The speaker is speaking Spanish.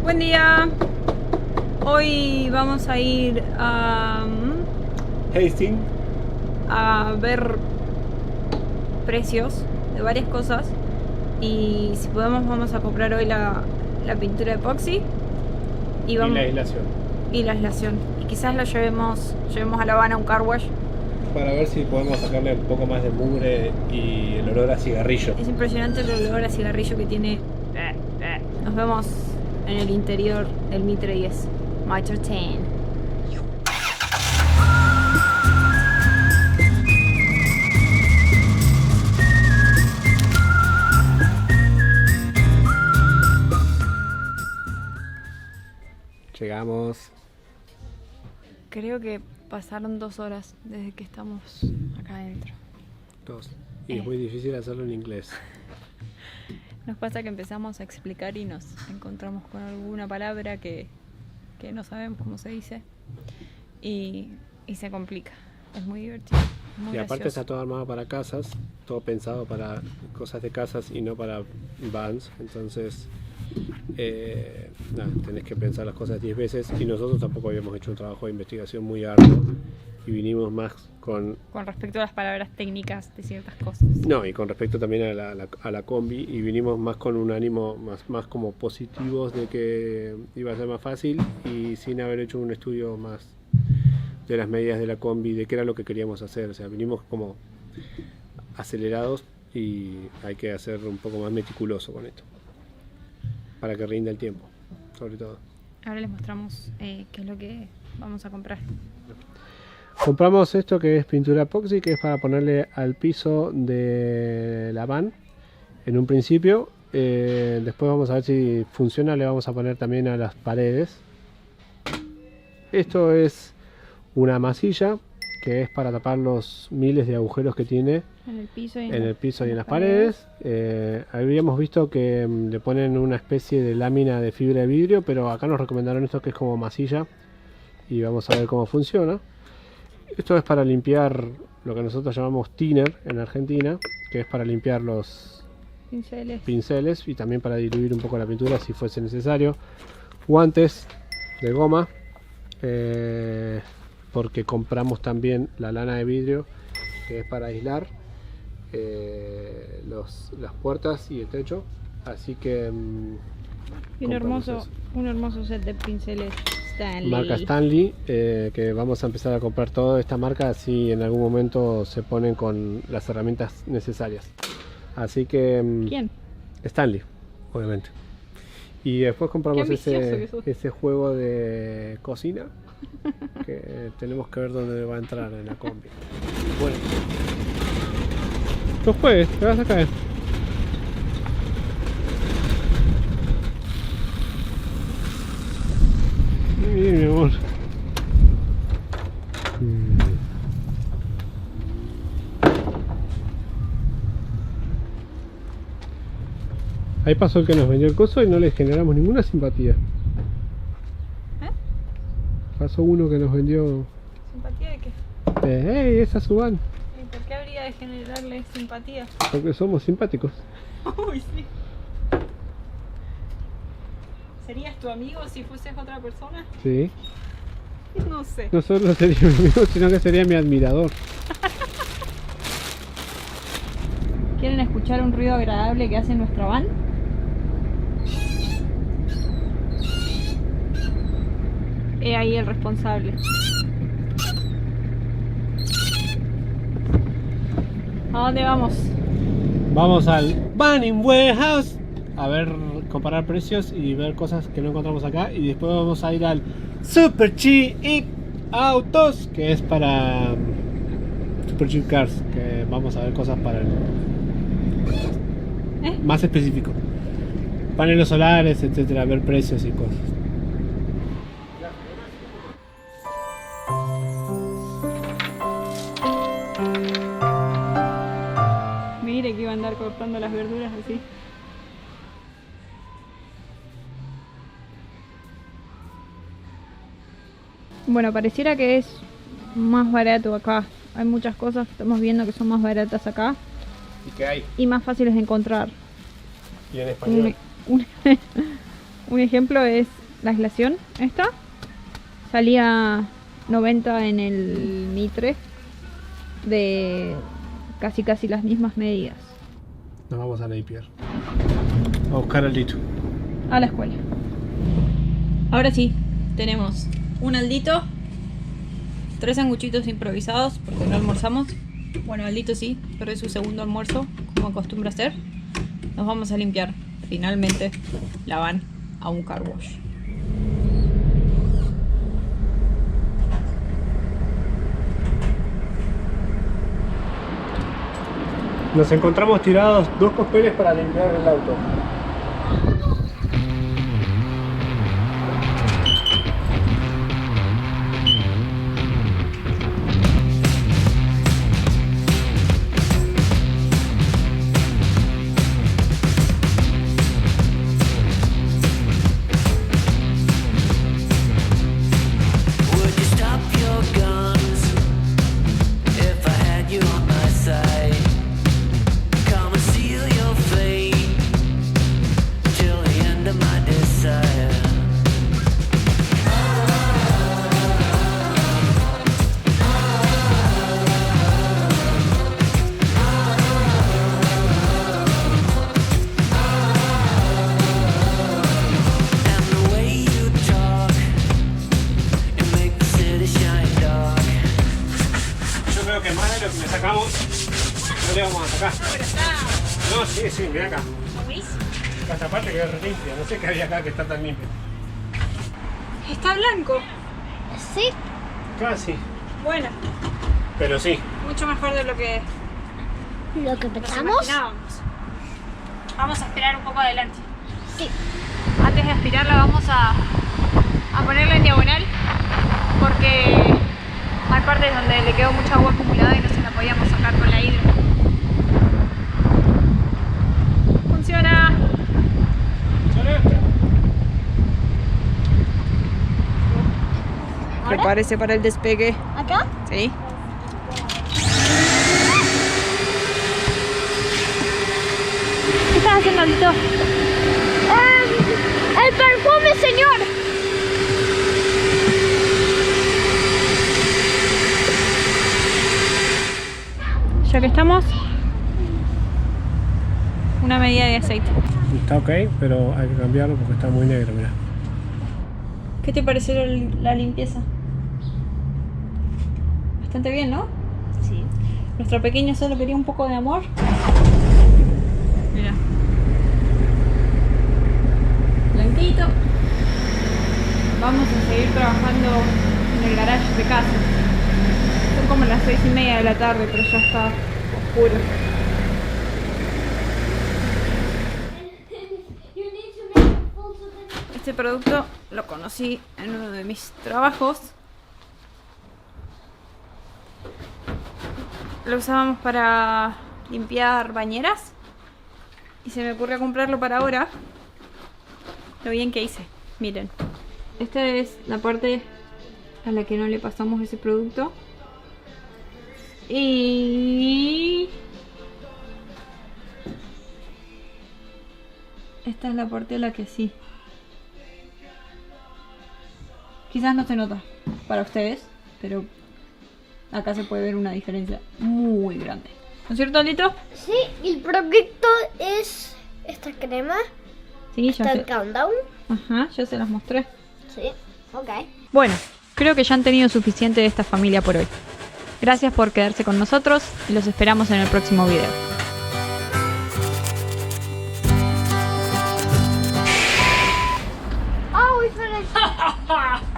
Buen día. Hoy vamos a ir a Hastings. ver precios de varias cosas y si podemos vamos a comprar hoy la pintura de epoxi y la aislación. Y la aislación. Y quizás lo llevemos a La Habana a un car wash. Para ver si podemos sacarle un poco más de mugre y el olor a cigarrillo. Es impresionante el olor a cigarrillo que tiene. Nos vemos en el interior del Mitre 10. Mitre 10. Llegamos. Creo que pasaron 2 horas desde que estamos acá adentro. 2. Y es muy difícil hacerlo en inglés. Nos pasa que empezamos a explicar y nos encontramos con alguna palabra que no sabemos cómo se dice y se complica. Es muy divertido. Muy Y aparte gracioso. está todo armado para casas, todo pensado para cosas de casas y no para vans. Entonces, tenés que pensar las cosas 10 veces. Y nosotros tampoco habíamos hecho un trabajo de investigación muy arduo y vinimos más con respecto a las palabras técnicas de ciertas cosas. No, y con respecto también a la combi, y vinimos más con un ánimo más como positivos de que iba a ser más fácil y sin haber hecho un estudio más de las medidas de la combi, de qué era lo que queríamos hacer. O sea, vinimos como acelerados y hay que hacer un poco más meticuloso con esto para que rinda el tiempo, sobre todo. Ahora les mostramos qué es lo que vamos a comprar. Compramos esto que es pintura epoxi, que es para ponerle al piso de la van en un principio. Después vamos a ver si funciona, le vamos a poner también a las paredes. Esto es una masilla que es para tapar los miles de agujeros que tiene En el piso y en las paredes. Habíamos visto que le ponen una especie de lámina de fibra de vidrio, pero acá nos recomendaron esto que es como masilla y vamos a ver cómo funciona. Esto es para limpiar lo que nosotros llamamos thinner en Argentina, que es para limpiar los pinceles y también para diluir un poco la pintura si fuese necesario. Guantes de goma, porque compramos también la lana de vidrio, que es para aislar las puertas y el techo. Así que y un hermoso set de pinceles Stanley. Marca Stanley, que vamos a empezar a comprar toda esta marca, así en algún momento se ponen con las herramientas necesarias. Así que ¿Quién? Stanley, obviamente. Y después compramos Qué ese juego de cocina que tenemos que ver dónde va a entrar en la combi. Bueno, tú juegues, te vas a caer. Bien, mi amor. Ahí pasó el que nos vendió el coso y no le generamos ninguna simpatía. Pasó uno que nos vendió. ¿Simpatía de qué? ¡Hey! Esa es su van. ¿Y por qué habría de generarle simpatía? Porque somos simpáticos. Uy, sí. ¿Serías tu amigo si fueses otra persona? Sí. No sé. No solo sería mi amigo, sino que sería mi admirador. ¿Quieren escuchar un ruido agradable que hace nuestra van? He ahí el responsable. ¿A dónde vamos? Vamos al Banning Warehouse a ver, comparar precios y ver cosas que no encontramos acá. Y después vamos a ir al Super Cheap Autos, que es para Super Cheap Cars, que vamos a ver cosas para el más específico, paneles solares, etcétera, ver precios y cosas. Mire que iba a andar cortando las verduras así. Bueno, pareciera que es más barato acá. Hay muchas cosas que estamos viendo que son más baratas acá. ¿Y qué hay? Y más fáciles de encontrar. Y en español. Un ejemplo es la aislación. Esta salía 90 en el Mitre, de casi las mismas medidas. Nos vamos a Napier a buscar al Lito. A la escuela. Ahora sí, tenemos un Aldito, 3 sanguchitos improvisados porque no almorzamos. Bueno, Aldito sí, pero es su segundo almuerzo, como acostumbra hacer. Nos vamos a limpiar. Finalmente la van a un car wash. Nos encontramos tirados 2 papeles para limpiar el auto. Que más de lo que me sacamos, no le vamos a sacar. No, sí, mira acá. Esta parte quedó re limpia, no sé qué había acá que está tan limpio. Está blanco. Sí. Casi. Bueno. Pero sí. Mucho mejor de lo que pensamos. Vamos a esperar un poco adelante. Sí. Antes de aspirarla vamos a ponerla en diagonal porque hay partes donde le quedó mucha agua acumulada y no se la podíamos sacar con la hidro. ¡Funciona! Prepárese para el despegue. ¿Acá? Sí. ¿Qué estás haciendo, Aldito? ¡El perfume, señor! Ya que estamos, una medida de aceite. Está ok, pero hay que cambiarlo porque está muy negro, mira. ¿Qué te pareció la limpieza? Bastante bien, ¿no? Sí. Nuestro pequeño solo quería un poco de amor. Mira. Blanquito. Vamos a seguir trabajando en el garage de casa. Son como las 6:30 de la tarde, pero ya está oscuro. Este producto lo conocí en uno de mis trabajos. Lo usábamos para limpiar bañeras y se me ocurrió comprarlo para ahora. Lo bien que hice, miren. Esta es la parte a la que no le pasamos ese producto. Y esta es la parte a la que sí. Quizás no se nota para ustedes, pero acá se puede ver una diferencia muy grande. ¿No es cierto, Alito? Sí, el producto es esta crema. Sí, Está el countdown. Ajá, ya se las mostré. Sí, ok. Bueno, creo que ya han tenido suficiente de esta familia por hoy. Gracias por quedarse con nosotros y los esperamos en el próximo video. Oh, we finished.